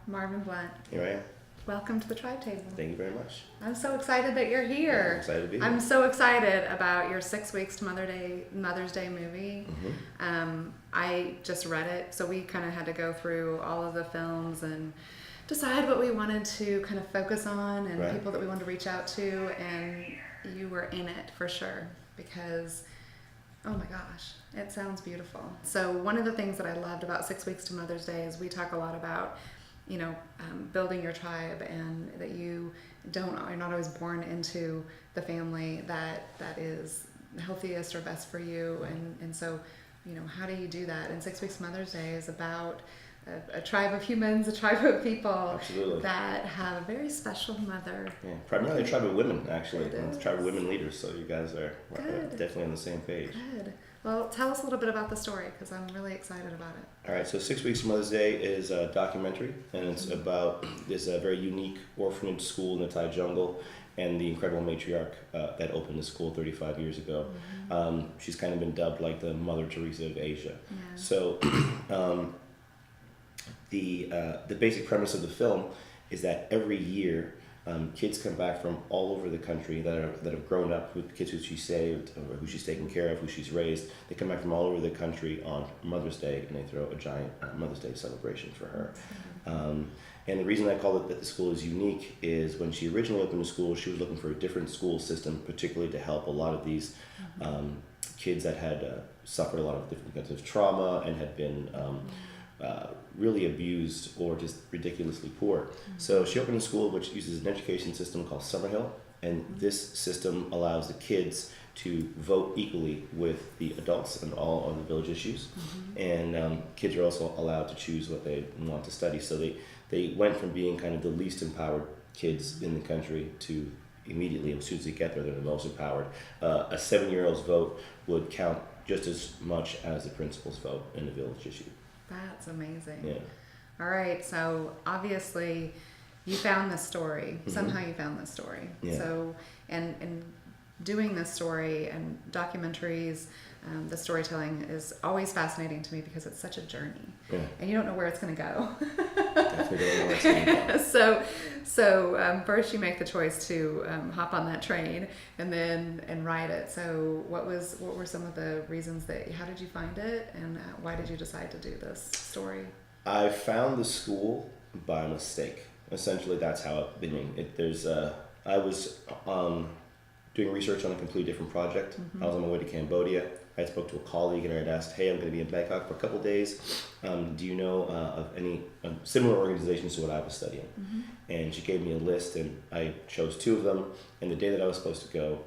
Marvin Blunte. Here I am. Welcome to the Tribe Table. Thank you very much. I'm so excited that you're Yeah, here. I'm excited to be here. I'm so excited about your 6 weeks to Mother's Day movie. I just read it, so we kind of had to go through all of the films and decide what we wanted to kind of focus on and Right. people that we wanted to reach out to, and you were in it for sure because, oh my gosh, it sounds beautiful. So one of the things that I loved about 6 weeks to Mother's Day is we talk a lot about building your tribe, and that you're not always born into the family that is healthiest or best for you, and so how do you do that? And 6 weeks to Mother's Day is about a tribe of humans, a tribe of people Absolutely. that have a very special mother. Yeah, primarily a tribe of women, actually. It It's a is. tribe of women leaders, so you guys are Good. definitely on the same page. Good. Well, tell us a little bit about the story because I'm really excited about it. All right, so 6 Weeks to Mother's Day is a documentary, and it's about this very unique orphanage school in the Thai jungle and the incredible matriarch that opened the school 35 years ago. She's kind of been dubbed like the Mother Teresa of Asia. Yeah. So the basic premise of the film is that every year kids come back from all over the country that have grown up with kids who she saved, or who she's taken care of, who she's raised. They come back from all over the country on Mother's Day, and they throw a giant Mother's Day celebration for her. And the reason I call it that the school is unique is when she originally opened the school, she was looking for a different school system, particularly to help a lot of these kids that had suffered a lot of different kinds of trauma and had been really abused or just ridiculously poor. So she opened a school which uses an education system called Summerhill, and this system allows the kids to vote equally with the adults on all of the village issues. And kids are also allowed to choose what they want to study. So they went from being kind of the least empowered kids in the country to immediately, as soon as they get there, they're the most empowered. A 7-year-old's vote would count just as much as the principal's vote in the village issue. That's amazing. Yeah. All right, so obviously you found this story. Somehow you found this story. Yeah. So, and doing this story and documentaries, the storytelling is always fascinating to me because it's such a journey. Yeah. And you don't know where it's going to go. Definitely don't know where it's gonna go. So first you make the choice to hop on that train and ride it. So what were some of the reasons how did you find it, and why did you decide to do this story? I found the school by mistake. Essentially, that's how it began. I was doing research on a completely different project. I was on my way to Cambodia. I spoke to a colleague and I had asked, "Hey, I'm going to be in Bangkok for a couple days. Do you know of any similar organizations to what I was studying?" And she gave me a list, and I chose 2 of them. And the day that I was supposed to go,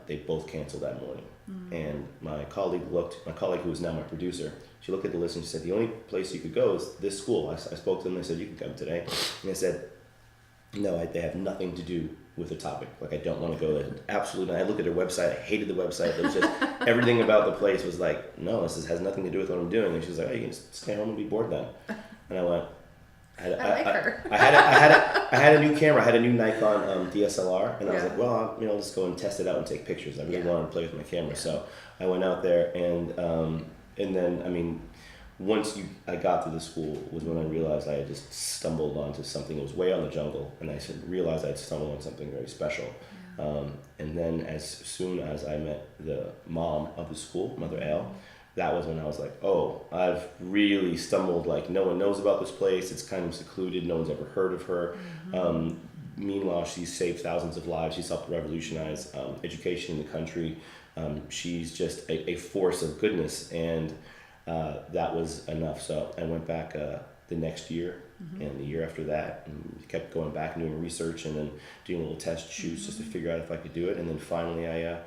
they both canceled that morning. And my colleague who is now my producer, she looked at the list and she said, "The only place you could go is this school." I spoke to them. I said, "You can come today." And they said, "No, they have nothing to do with the topic. Like, I don't want to go there." Absolutely not. I looked at their website. I hated the website. It was just everything about the place was like, "No, this has nothing to do with what I'm doing." And she was like, "Oh, you can just stay home and be bored then." And I went, I like her. I had a new camera. I had a new Nikon DSLR, and I was Yeah. like, "Well, I'll just go and test it out and take pictures." I really Yeah. wanted to play with my camera, so I went out there, and then once I got to the school was when I realized I had just stumbled onto something that was way on the jungle, and I realized I'd stumbled on something very special. And then as soon as I met the mom of the school, Mother L, that was when I was like, "Oh, I've really stumbled. Like, no one knows about this place. It's kind of secluded. No one's ever heard of her." Meanwhile, she's saved thousands of lives. She's helped revolutionize education in the country. She's just a force of goodness, and that was enough. So I went back the next year and the year after that, and kept going back and doing research, and then doing little test shoots just to figure out if I could do it. And then finally I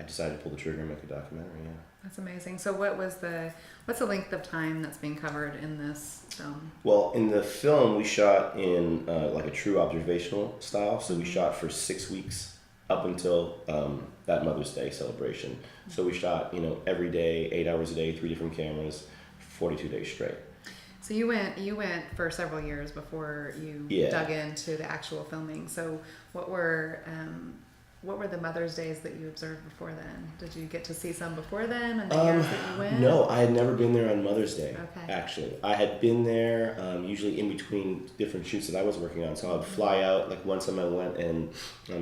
decided to pull the trigger and make a documentary. Yeah. That's amazing. So what's the length of time that's being covered in this film? Well, in the film we shot in like a true observational style. So we shot for 6 weeks up until that Mother's Day celebration. So we shot, every day, 8 hours a day, 3 different cameras, 42 days straight. So you went for several years before you Yeah. dug into the actual filming. So what were what were the Mother's Days that you observed before then? Did you get to see some before then and the years that you went? No, I had never been there on Mother's Day. Okay. Actually, I had been there usually in between different shoots that I was working on. So I would fly out. Like one time I went and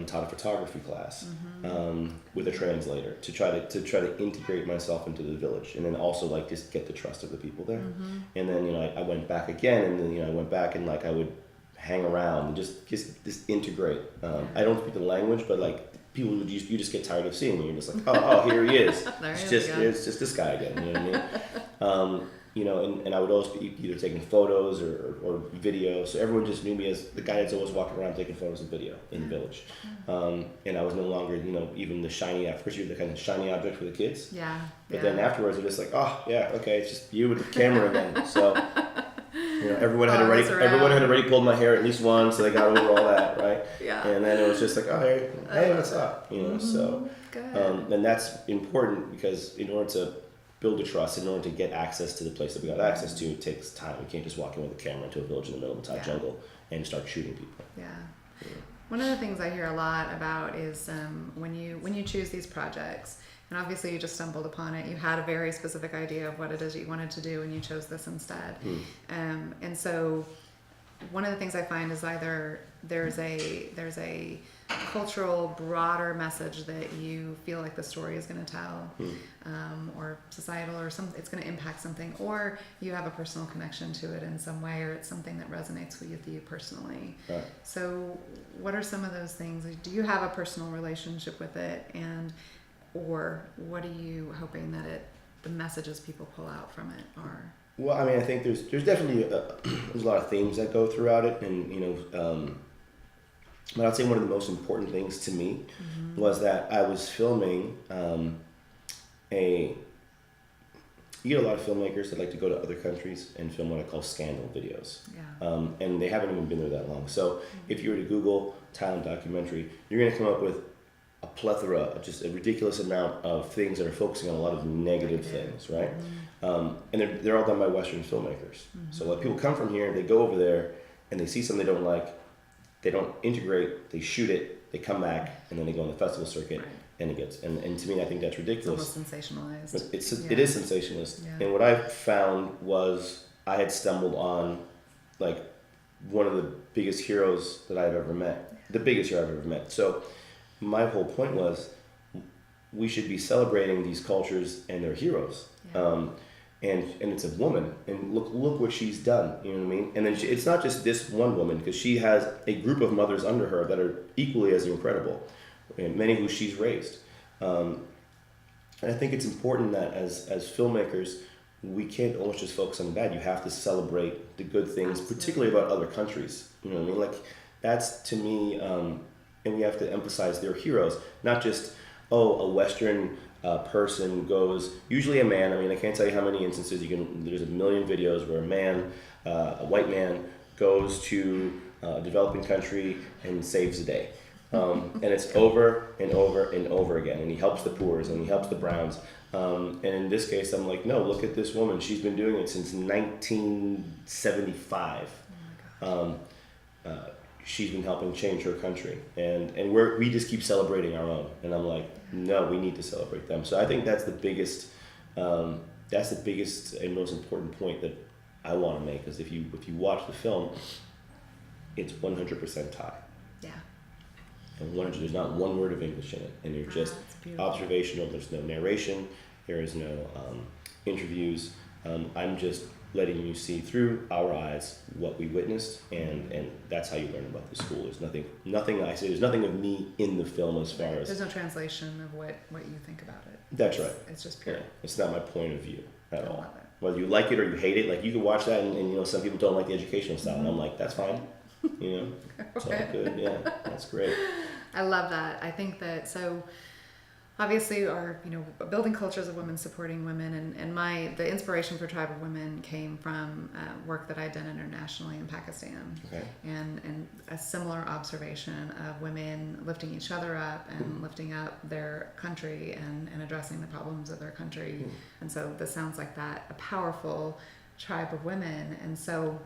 taught a photography class with a translator to try to integrate myself into the village, and then also like just get the trust of the people there. And then I went back again, and then I went back and like I would hang around and just integrate. I don't speak the language, but like people would you just get tired of seeing me. You're just like, oh, here he is. It's just this guy again. You know what I mean? And I would always be either taking photos or video. So everyone just knew me as the guy that's always walking around taking photos and video in the village. And I was no longer, even the shiny, at first you're the kind of shiny object for the kids. Yeah. But then afterwards you're just like, oh yeah, okay, it's just you with the camera again. So everyone had already pulled my hair at least once, so they got over all that, right? Yeah. And then it was just like, oh, hey, what's up? So, Good. and that's important because in order to build a trust, in order to get access to the place that we got access to, it takes time. You can't just walk in with a camera into a village in the middle of the Thai jungle and start shooting people. Yeah. One of the things I hear a lot about is when you choose these projects, and obviously you just stumbled upon it, you had a very specific idea of what it is that you wanted to do, and you chose this instead. And so one of the things I find is either there's a cultural broader message that you feel like the story is going to tell, or societal, or it's going to impact something, or you have a personal connection to it in some way, or it's something that resonates with you personally. Right. So what are some of those things? Do you have a personal relationship with it, or what are you hoping that the messages people pull out from it are? Well, I mean, I think there's definitely there's a lot of themes that go throughout it, and but I'd say one of the most important things to me was that I was filming you get a lot of filmmakers that like to go to other countries and film what I call scandal videos. Yeah. And they haven't even been there that long. So if you were to Google Thailand documentary, you're going to come up with a plethora, just a ridiculous amount of things that are focusing on a lot of negative things, right? And they're all done by Western filmmakers. So like people come from here, they go over there, and they see something they don't like, they don't integrate, they shoot it, they come back, and then they go on the festival circuit, and it gets, and to me, I think that's ridiculous. It's almost sensationalized. It is sensationalist. Yeah. And what I found was I had stumbled on like one of the biggest heroes that I've ever met, the biggest hero I've ever met. So my whole point was we should be celebrating these cultures and their heroes. Yeah. And it's a woman, and look what she's done. You know what I mean? And then it's not just this one woman, because she has a group of mothers under her that are equally as incredible, and many who she's raised. And I think it's important that as filmmakers, we can't always just focus on the bad. You have to celebrate the good things, particularly about other countries. You know what I mean? Like that's to me, and we have to emphasize their heroes, not just a Western person goes, usually a man. I mean, I can't tell you how many instances there's a million videos where a white man goes to a developing country and saves the day. And it's over and over and over again. And he helps the poors and he helps the browns. And in this case, I'm like, no, look at this woman. She's been doing it since 1975. Oh my gosh. She's been helping change her country, and we just keep celebrating our own. And I'm like, no, we need to celebrate them. So I think that's the biggest and most important point that I want to make. Is if you watch the film, it's 100% Thai. Yeah. And there's not one word of English in it, and you're just observational. There's no narration. There is no interviews. I'm just letting you see through our eyes what we witnessed, and that's how you learn about the school. There's nothing there's nothing of me in the film as far as... There's no translation of what you think about it. That's right. It's just pure. Yeah, it's not my point of view at all. Love it. Whether you like it or you hate it, like you can watch that and some people don't like the educational style, and I'm like, that's fine. It's all good. Yeah, that's great. I love that. I think that obviously our building cultures of women supporting women, and the inspiration for Tribe of Women came from work that I'd done internationally in Pakistan. Okay. And a similar observation of women lifting each other up and lifting up their country and addressing the problems of their country. And so this sounds like that, a powerful tribe of women. And so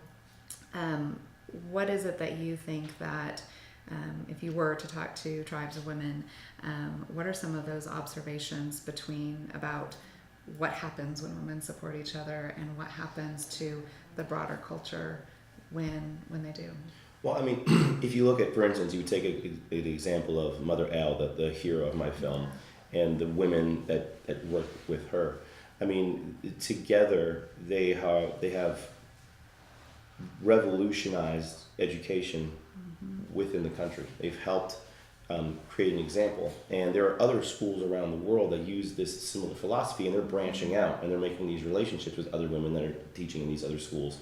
what is it that you think that if you were to talk to tribes of women, what are some of those observations about what happens when women support each other and what happens to the broader culture when they do? Well, I mean, if you look at, for instance, you take an example of Mother Al, the hero of my film, and the women that work with her. I mean, together they have revolutionized education within the country. They've helped create an example, and there are other schools around the world that use this similar philosophy, and they're branching out and they're making these relationships with other women that are teaching in these other schools.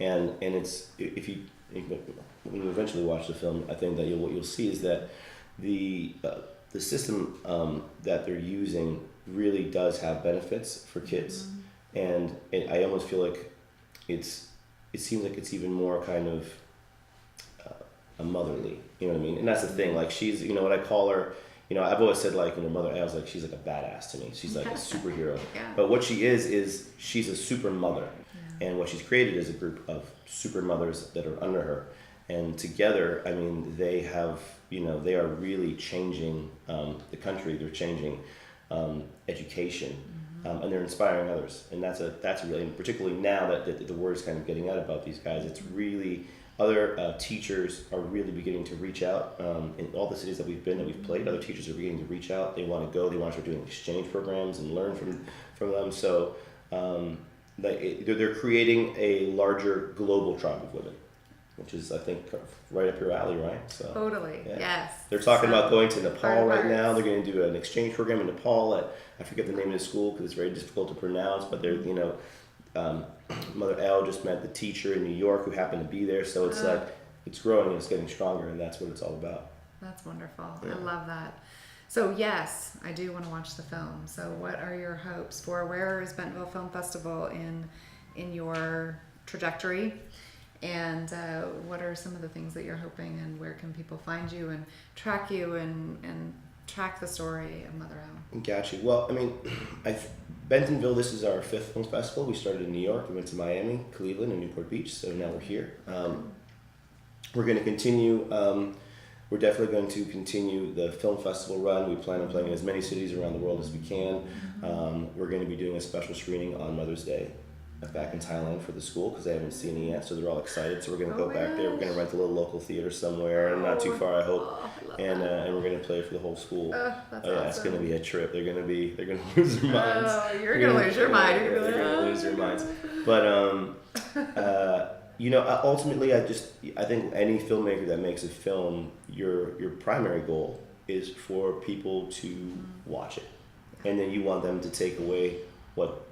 And it's, when you eventually watch the film, I think that what you'll see is that the system that they're using really does have benefits for kids, and I almost feel like it seems like it's even more kind of a motherly, you know what I mean? And that's the thing, like she's, you know, what I call her, you know, I've always said, like, you know, Mother Al's like, she's like a badass to me. She's like a superhero. But what she is she's a super mother. And what she's created is a group of super mothers that are under her. And together, I mean, they have, you know, they are really changing the country. They're changing education, and they're inspiring others. And that's really, particularly now that the word is kind of getting out about these guys, it's really, other teachers are really beginning to reach out. In all the cities that we've played, other teachers are beginning to reach out. They want to go, they want to start doing exchange programs and learn from them. So they're creating a larger global tribe of women, which is, I think, right up your alley, right? So, totally, yes. They're talking about going to Nepal right now. They're going to do an exchange program in Nepal at, I forget the name of the school because it's very difficult to pronounce, but they're, you know, Mother Al just met the teacher in New York who happened to be there, so it's like, it's growing and it's getting stronger, and that's what it's all about. That's wonderful. I love that. So yes, I do want to watch the film. So what are your hopes for, where is Bentonville Film Festival in your trajectory? And what are some of the things that you're hoping, and where can people find you and track you and track the story of Mother Al? Gotcha. Well, I mean, Bentonville, this is our 5th film festival. We started in New York, we went to Miami, Cleveland, and Newport Beach, so now we're here. We're going to continue, we're definitely going to continue the film festival run. We plan on playing in as many cities around the world as we can. We're going to be doing a special screening on Mother's Day back in Thailand for the school because they haven't seen it yet, so they're all excited. So we're going to go back there. We're going to rent a little local theater somewhere, not too far, I hope, and we're going to play for the whole school. That's awesome. It's going to be a trip. They're going to lose their minds. You're going to lose your mind. They're going to lose their minds. But you know, ultimately, I think any filmmaker that makes a film, your primary goal is for people to watch it, and then you want them to take away what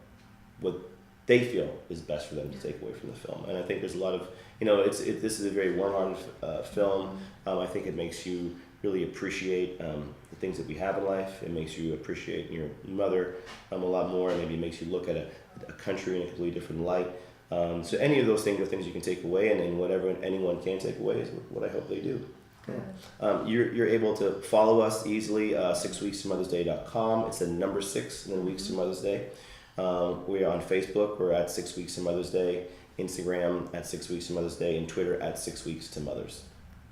they feel is best for them to take away from the film. And I think there's a lot of, you know, this is a very warm-hearted film. I think it makes you really appreciate the things that we have in life. It makes you appreciate your mother a lot more, and maybe it makes you look at a country in a completely different light. So any of those things are things you can take away, and whatever anyone can take away is what I hope they do. You're able to follow us easily, 6weekstomothersday.com. It's the number 6 and then weeks to Mother's Day. We are on Facebook. We're at 6 Weeks to Mother's Day. Instagram at 6 Weeks to Mother's Day, and Twitter at 6 Weeks to Mothers.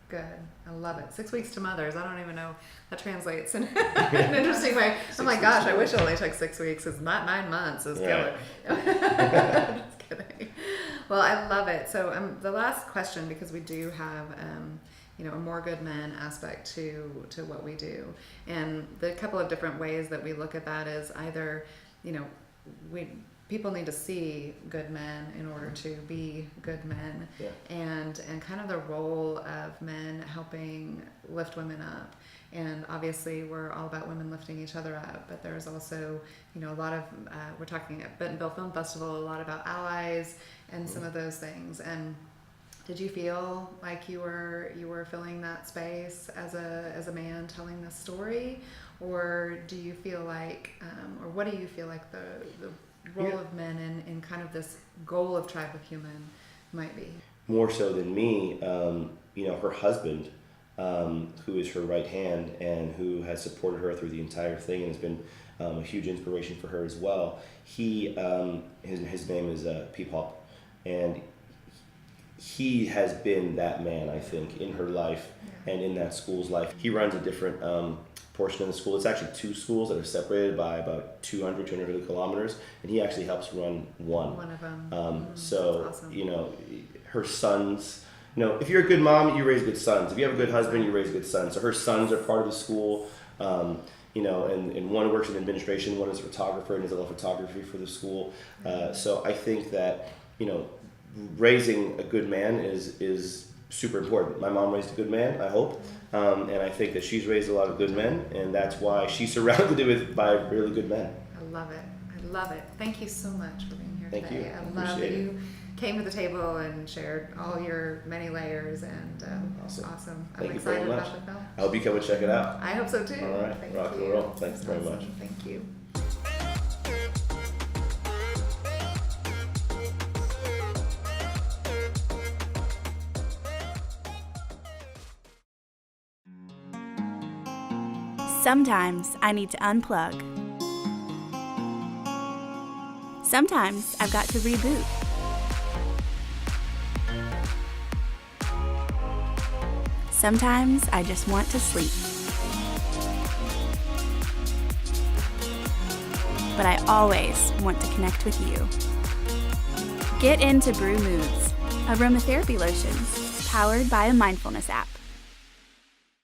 Good. I love it. 6 Weeks to Mothers. I don't even know that translates in an interesting way. I'm like, gosh, I wish it only took 6 weeks. It's not 9 months. It's killer. Just kidding. Well, I love it. So the last question, because we do have you know, a more good men aspect to what we do, and the couple of different ways that we look at that is either, you know, people need to see good men in order to be good men, and kind of the role of men helping lift women up. And obviously we're all about women lifting each other up, but there's also, you know, a lot of we're talking at Bentonville Film Festival a lot about allies and some of those things. And did you feel like you were filling that space as a man telling this story, or do you feel like, or what do you feel like the role of men in kind of this goal of tribe of human might be? More so than me, you know, her husband, who is her right hand and who has supported her through the entire thing and has been a huge inspiration for her as well. His name is Peep Hop, and he has been that man, I think, in her life and in that school's life. He runs a different portion of the school. It's actually 2 schools that are separated by about 250 kilometers, and he actually helps run one. One of them. So, That's awesome. you know, her sons, you know, if you're a good mom, you raise good sons. If you have a good husband, you raise good sons. So her sons are part of the school. You know, and one works in administration, one is a photographer and does a lot of photography for the school. So I think that, you know, raising a good man is super important. My mom raised a good man, I hope, and I think that she's raised a lot of good men, and that's why she's surrounded by really good men. I love it. I love it. Thank you so much for being here Thank today. you. I love that Appreciate it. you came to the table and shared all your many layers, and Awesome. I'm Thank you excited very much. about the film. I hope you come and check it out. I hope so too. All right. Thank Rock and you. roll. Thanks That's very awesome. much. Thank you. Sometimes I need to unplug. Sometimes I've got to reboot. Sometimes I just want to sleep. But I always want to connect with you. Get into Brew Moods, aromatherapy lotion powered by a mindfulness app.